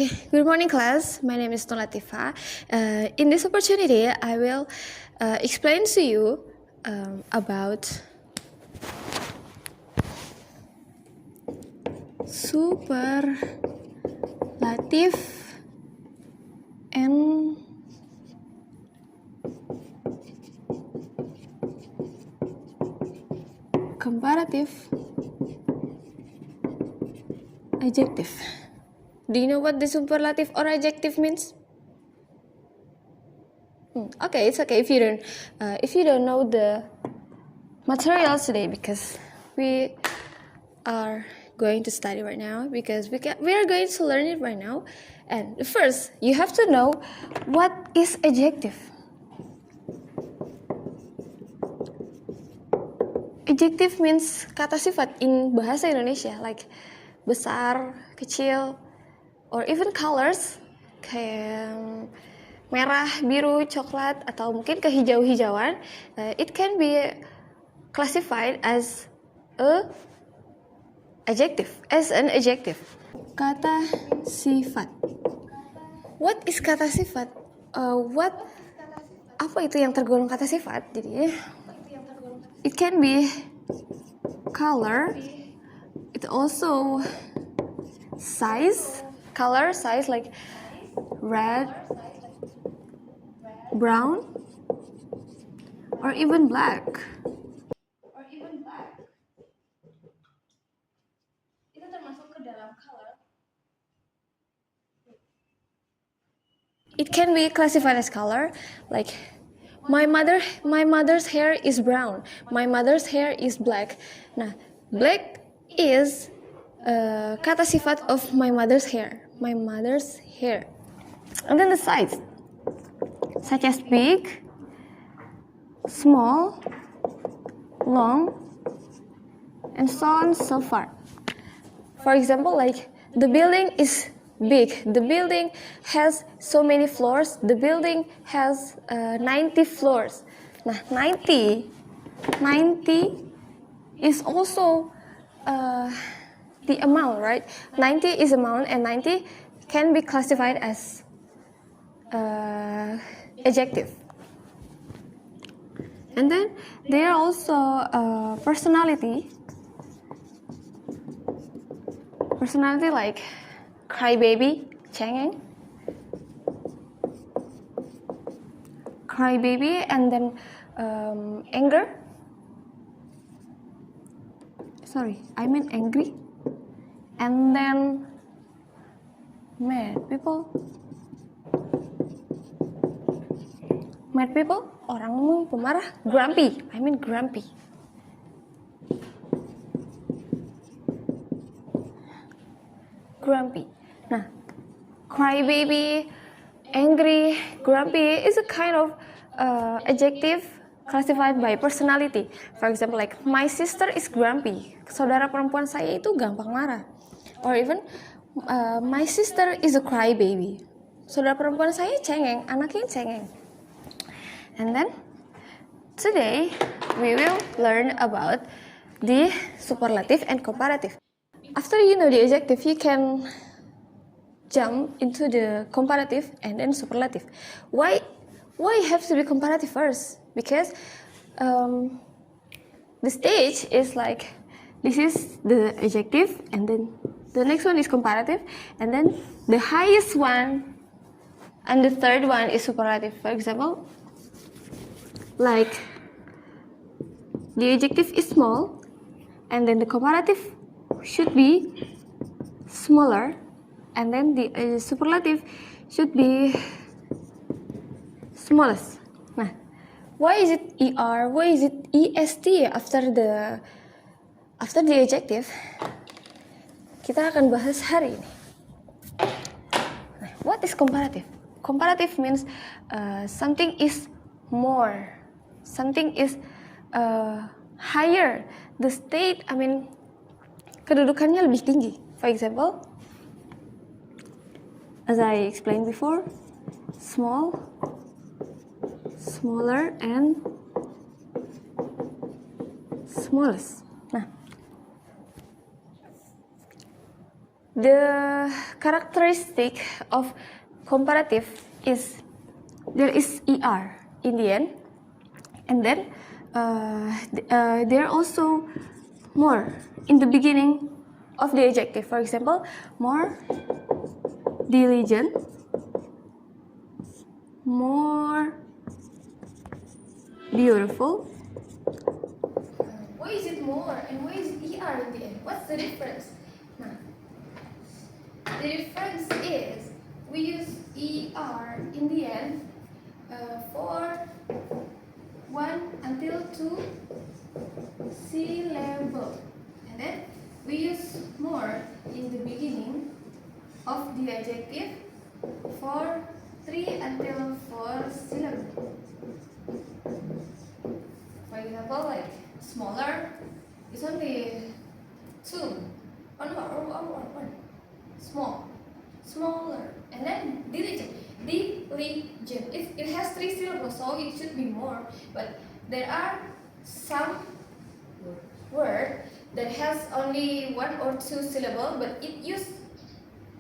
Okay, good morning class. My name is Nolatifa. In this opportunity, I will explain to you about superlative and comparative adjective. Do you know what the superlative or adjective means? Okay, it's okay if you don't know the materials today, because we are going to study right now, because we are going to learn it right now. And first, you have to know what is adjective. Adjective means kata sifat in bahasa Indonesia, like besar, kecil, or even colors, kayak merah, biru, coklat, atau mungkin kehijau-hijauan. It can be classified as an adjective. Kata sifat. What is kata sifat? Apa itu yang tergolong kata sifat? Jadi, it can be color. It also size. Color, size, like red, brown, or even black. Itu termasuk ke dalam color. It can be classified as color, like my mother's hair is brown, my mother's hair is black. Nah, black is kata sifat of my mother's hair. And then the size, such as big, small, long, and so on so far. For example, like the building is big. The building has so many floors. The building has 90 floors. Nah, 90 is also the amount, right? 90 is amount, and 90 can be classified as adjective. And then there are also personality. Personality like crybaby, cengeng. Crybaby, and then anger. Sorry, I mean angry. And then mad people. Mad people, orang pemarah. Grumpy, I mean grumpy. Grumpy. Nah, crybaby, angry, grumpy is a kind of adjective classified by personality. For example, like my sister is grumpy. Saudara perempuan saya itu gampang marah. Or even my sister is a crybaby. Saudara perempuan saya cengeng, anaknya cengeng. And then today we will learn about the superlative and comparative. After you know the adjective, you can jump into the comparative and then superlative. Why have to be comparative first? Because the stage is like, this is the adjective, and then the next one is comparative, and then the highest one and the third one is superlative. For example, like the adjective is small, and then the comparative should be smaller, and then the superlative should be smallest. Nah, why is it ER? Why is it EST after the adjective? Kita akan bahas hari ini. Nah, what is comparative? Comparative means something is more, something is higher. The state, kedudukannya lebih tinggi. For example, as I explained before, small, smaller, and smallest. Nah, The characteristic of comparative is there is er in the end, and then there are also more in the beginning of the adjective. For example, more diligent, more beautiful. Why is it more and why is it er in the end? What's the difference? Nah, the difference is we use er in the end for 1 until 2 syllable, and then we use more in the beginning of the adjective for 3 until 4 syllable. For example, like smaller is only 2. One. Small, smaller, and then diligent. Diligent. It has 3 syllables, so it should be more. But there are some word that has only 1 or 2 syllable, but it use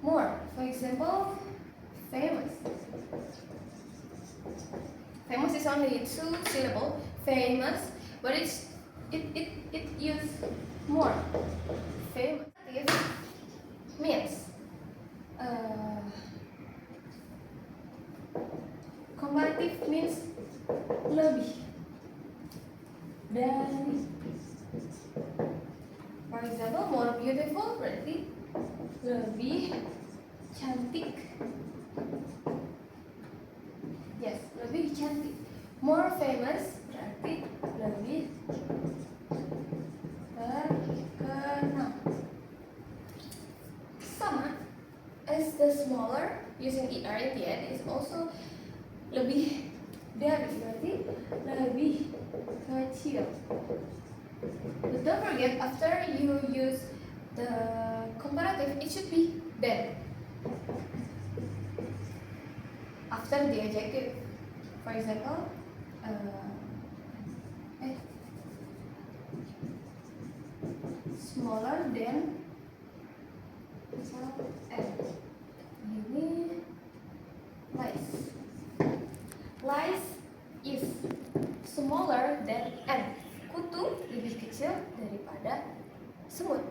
more. For example, famous. Famous is only 2 syllable. Famous, but it use more. Famous means comparative means lebih dari. For example, more beautiful berarti lebih cantik. Yes, lebih cantik. More famous berarti lebih terkenal. Sama as the smaller using er at the end is also lebih dari berarti lebih kecil. But don't forget, after you use the comparative, it should be than. After the adjective, for example, smaller than n. Ini lice. Lice is smaller than n. Kutu lebih kecil daripada semut.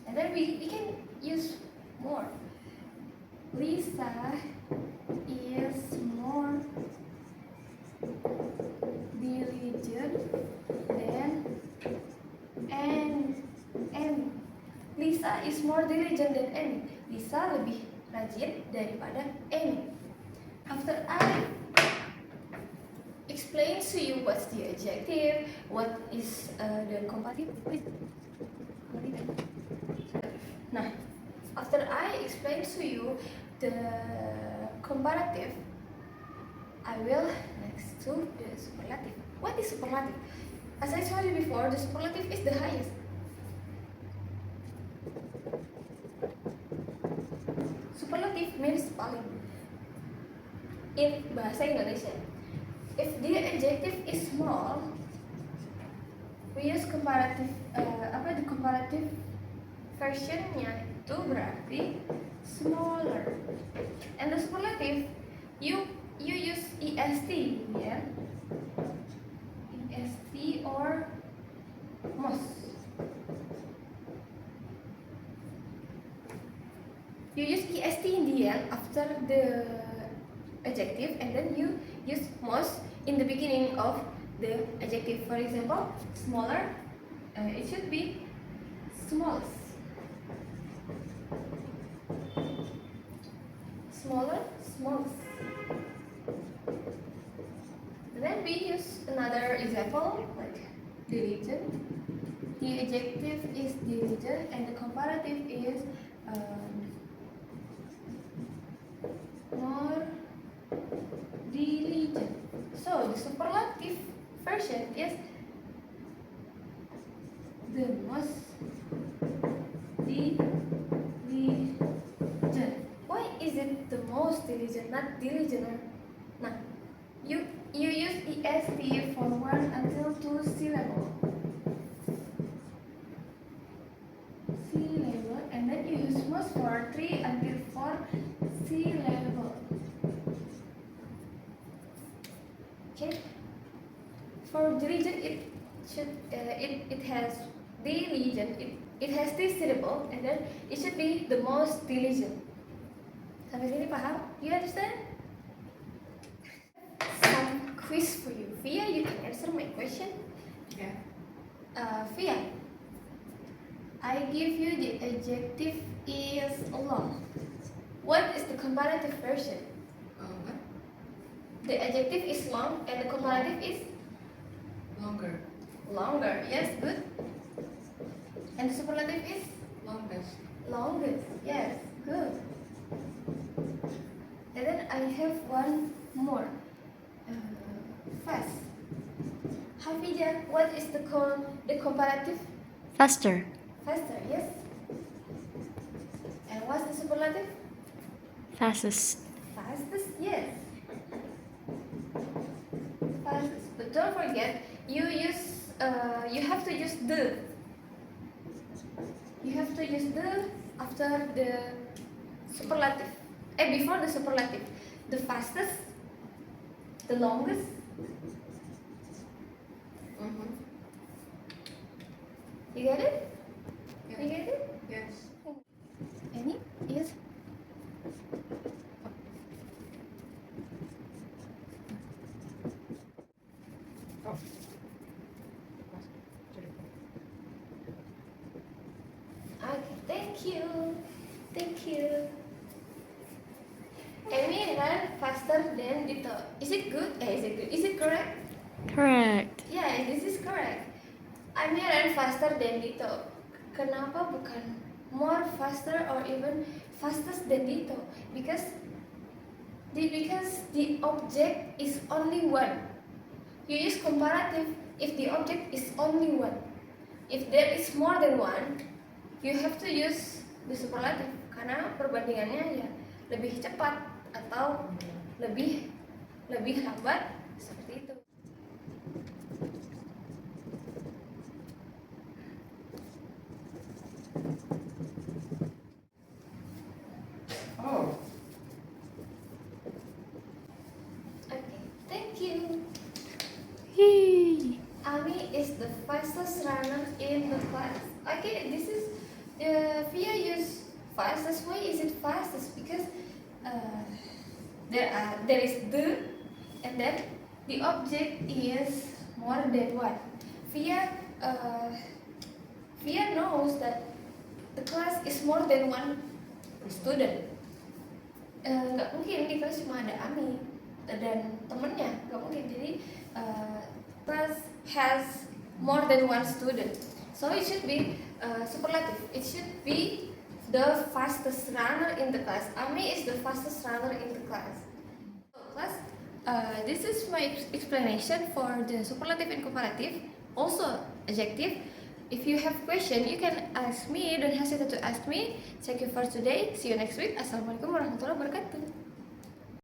And then we can use more. Lisa is more diligent than Annie. Lisa is more diligent than Annie. Lisa lebih rajin daripada Annie. After I explain to you what's the adjective, what is the comparative. Nah, after I explain to you the comparative, I will next to the superlative. What is superlative? As I told you before, the superlative is the highest. Superlative means paling. In bahasa Indonesia, if the adjective is small, we use comparative. The comparative versionnya itu berarti smaller. And the superlative, you use est, ya. Est or most. You use est in the end after the adjective, and then you use most in the beginning of the adjective. For example, smaller, it should be smallest. Smaller, smallest. And then we use another example like diligent. The adjective is diligent and the comparative is more diligent. So the superlative version is the most diligent. Why is it the most diligent, not diligent? Nah, you use est for 1 until 2 syllable. and then you use most for 3 until 4 sea level. Okay. For the region, it has the region. It has the syllable, and then it should be the most the region. Sampai sini paham? You understand? Some quiz for you. Via, you can answer my question. Yeah. Via, I give you the adjective is long. What is the comparative version? What? The adjective is long and the comparative is Longer. longer. Yes, good. And the superlative is Longest. longest. Yes, good. And then I have one more. Fast. Hafija, what is the comparative? Faster. Faster, yes. And what's the superlative? Fastest. Fastest, yes. Fastest. But don't forget, you have to use the. You have to use the after the superlative. Before the superlative. The fastest, the longest. You get it? Yeah. You get it? Yes. Any? Yes. Oh. Okay, thank you. Thank you. Amy ran faster than Dito. Is it good? Is it good? Is it correct? Correct. Yeah, this is correct. Amy ran faster than Dito. Kenapa bukan more faster or even fastest than Dito? Because the object is only one. You use comparative if the object is only one. If there is more than one, you have to use the superlative karena perbandingannya ya lebih cepat atau lebih lambat seperti itu. Oh. Okay, thank you. Yay. Ami is the fastest runner in the class. Okay, this is Via use fastest. Why is it fastest? Because there is the, and then the object is more than one. Via knows that the class is more than one student. Nggak mungkin di kelas cuma ada Ami dan temennya, nggak mungkin. Jadi class has more than one student, so it should be superlative. It should be the fastest runner in the class. Ami is the fastest runner in the class. So class, this is my explanation for the superlative and comparative, also adjective. If you have question, you can ask me. Don't hesitate to ask me. Thank you for today. See you next week. Assalamualaikum warahmatullahi wabarakatuh.